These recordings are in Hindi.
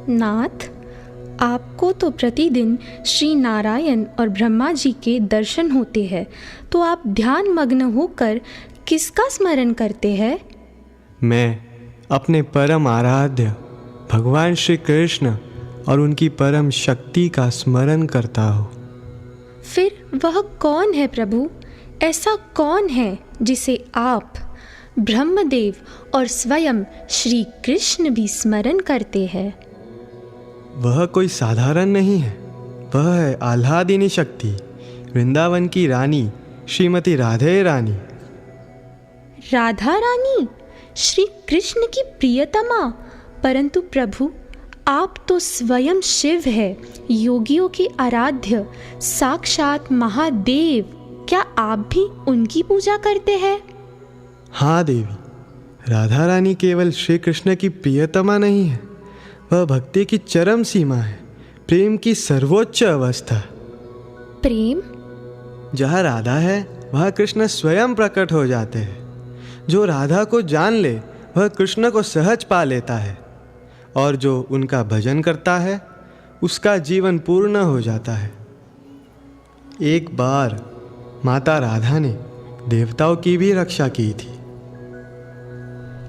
नाथ, आपको तो प्रतिदिन श्री नारायण और ब्रह्मा जी के दर्शन होते हैं, तो आप ध्यान मग्न होकर किसका स्मरण करते हैं? मैं अपने परम आराध्य भगवान श्री कृष्ण और उनकी परम शक्ति का स्मरण करता हूँ। फिर वह कौन है प्रभु? ऐसा कौन है जिसे आप ब्रह्मदेव और स्वयं श्री कृष्ण भी स्मरण करते हैं? वह कोई साधारण नहीं है, वह है आह्लादिनी शक्ति, वृंदावन की रानी श्रीमती राधे रानी। राधा रानी, श्री कृष्ण की प्रियतमा। परंतु प्रभु, आप तो स्वयं शिव है, योगियों के आराध्य, साक्षात महादेव। क्या आप भी उनकी पूजा करते हैं? हाँ देवी, राधा रानी केवल श्री कृष्ण की प्रियतमा नहीं है, वह भक्ति की चरम सीमा है, प्रेम की सर्वोच्च अवस्था। प्रेम? जहाँ राधा है वहाँ कृष्ण स्वयं प्रकट हो जाते हैं। जो राधा को जान ले वह कृष्ण को सहज पा लेता है, और जो उनका भजन करता है उसका जीवन पूर्ण हो जाता है। एक बार माता राधा ने देवताओं की भी रक्षा की थी।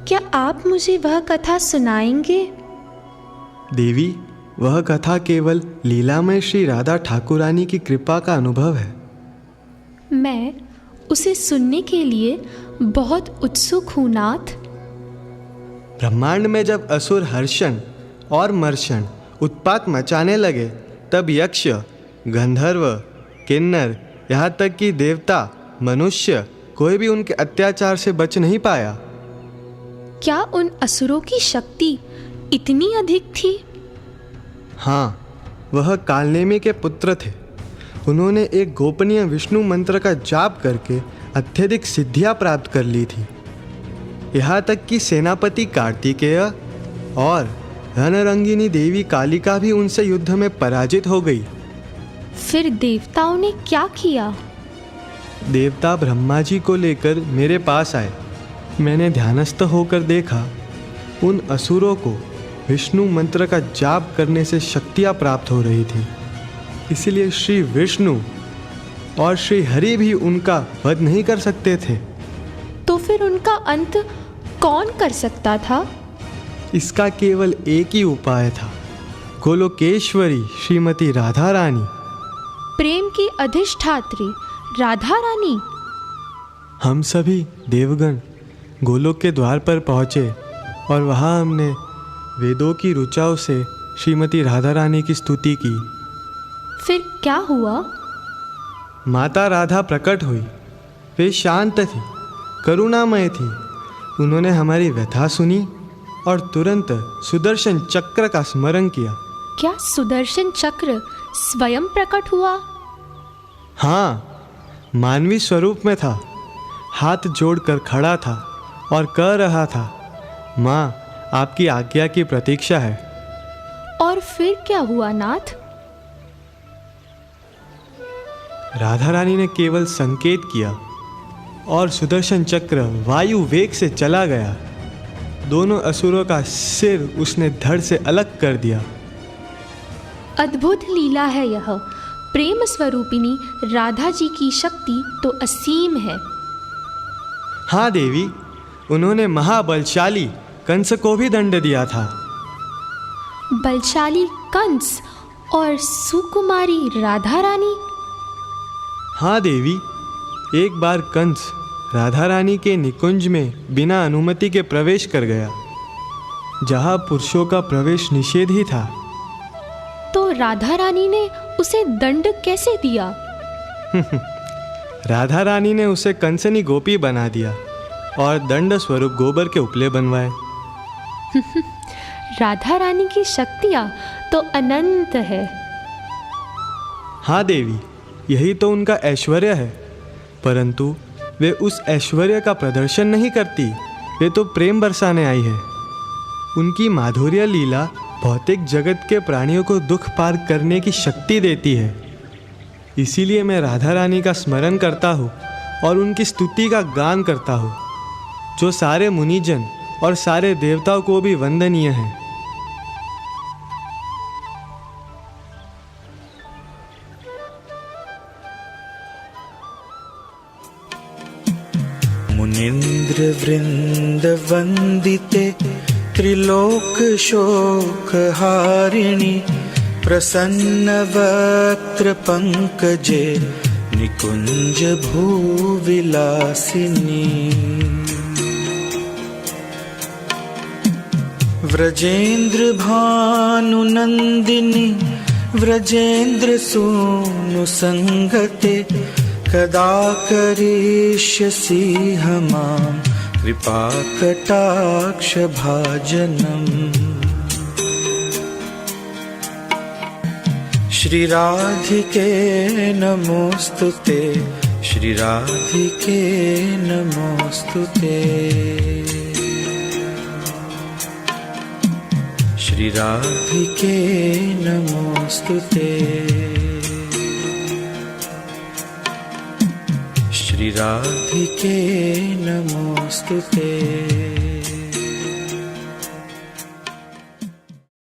क्या आप मुझे वह कथा सुनाएंगे? देवी, वह कथा केवल लीलामय श्री राधा ठाकुरानी की कृपा का अनुभव है। मैं उसे सुनने के लिए बहुत उत्सुक हूँ नाथ। ब्रह्मांड में जब असुर हर्षण और मर्षण उत्पात मचाने लगे, तब यक्ष, गंधर्व, किन्नर, यहाँ तक कि देवता, मनुष्य, कोई भी उनके अत्याचार से बच नहीं पाया। क्या उन असुरों की शक्ति इतनी अधिक थी? हाँ, वह कालनेमी के पुत्र थे। उन्होंने एक गोपनीय विष्णु मंत्र का जाप करके अत्यधिक सिद्धियां प्राप्त कर ली थी। यहाँ तक कि सेनापति कार्तिकेय और रणरंगिनी देवी कालिका भी उनसे युद्ध में पराजित हो गई। फिर देवताओं ने क्या किया? देवता ब्रह्मा जी को लेकर मेरे पास आए। मैंने ध्यानस्थ होकर देखा, उन असुरों को विष्णु मंत्र का जाप करने से शक्तियाँ प्राप्त हो रही थी। इसलिए श्री विष्णु और श्री हरि भी उनका वध नहीं कर सकते थे। तो फिर उनका अंत कौन कर सकता था? इसका केवल एक ही उपाय था, गोलोकेश्वरी श्रीमती राधा रानी। प्रेम की अधिष्ठात्री राधा रानी। हम सभी देवगण गोलोक के द्वार पर पहुँचे और वहाँ हमने वेदों की ऋचाओं से श्रीमती राधा रानी की स्तुति की। फिर क्या हुआ? माता राधा प्रकट हुई। वे शांत थी, करुणामय थी। उन्होंने हमारी व्यथा सुनी और तुरंत सुदर्शन चक्र का स्मरण किया। क्या सुदर्शन चक्र स्वयं प्रकट हुआ? हाँ, मानवी स्वरूप में था। हाथ जोड़कर खड़ा था और कह रहा था, माँ, आपकी आज्ञा की प्रतीक्षा है। और फिर क्या हुआ नाथ? राधा रानी ने केवल संकेत किया और सुदर्शन चक्र वायु वेग से चला गया। दोनों असुरों का सिर उसने धड़ से अलग कर दिया। अद्भुत लीला है यह। प्रेम स्वरूपिणी राधा जी की शक्ति तो असीम है। हाँ देवी, उन्होंने महाबलशाली कंस को भी दंड दिया था। बलशाली कंस और सुकुमारी राधा रानी? हाँ देवी, एक बार कंस राधा रानी के निकुंज में बिना अनुमति के प्रवेश कर गया, जहाँ पुरुषों का प्रवेश निषेध ही था। तो राधा रानी ने उसे दंड कैसे दिया? राधा रानी ने उसे कंसनी गोपी बना दिया और दंड स्वरूप गोबर के उपले बनवाए। राधा रानी की शक्तियाँ तो अनंत है। हाँ देवी, यही तो उनका ऐश्वर्य है, परंतु वे उस ऐश्वर्य का प्रदर्शन नहीं करती, वे तो प्रेम बरसाने आई है। उनकी माधुर्य लीला भौतिक जगत के प्राणियों को दुख पार करने की शक्ति देती है। इसीलिए मैं राधा रानी का स्मरण करता हूँ और उनकी स्तुति का गान करता हूँ, जो सारे मुनिजन और सारे देवताओं को भी वंदनीय है। मुनीन्द्र वृंद वंदिते त्रिलोक शोक हारिणी प्रसन्न वक्त्र पंकजे निकुंज भूविलासिनी व्रजेंद्र भानुनंदिनी व्रजेंद्र सूनु संगते कदा करिष्यसि मां कृपा कटाक्ष भाजनम्। श्री राधिके नमोस्तुते, श्री राधिके नमोस्तुते, श्री राधिके नमोस्तुते, श्री राधिके नमोस्तुते।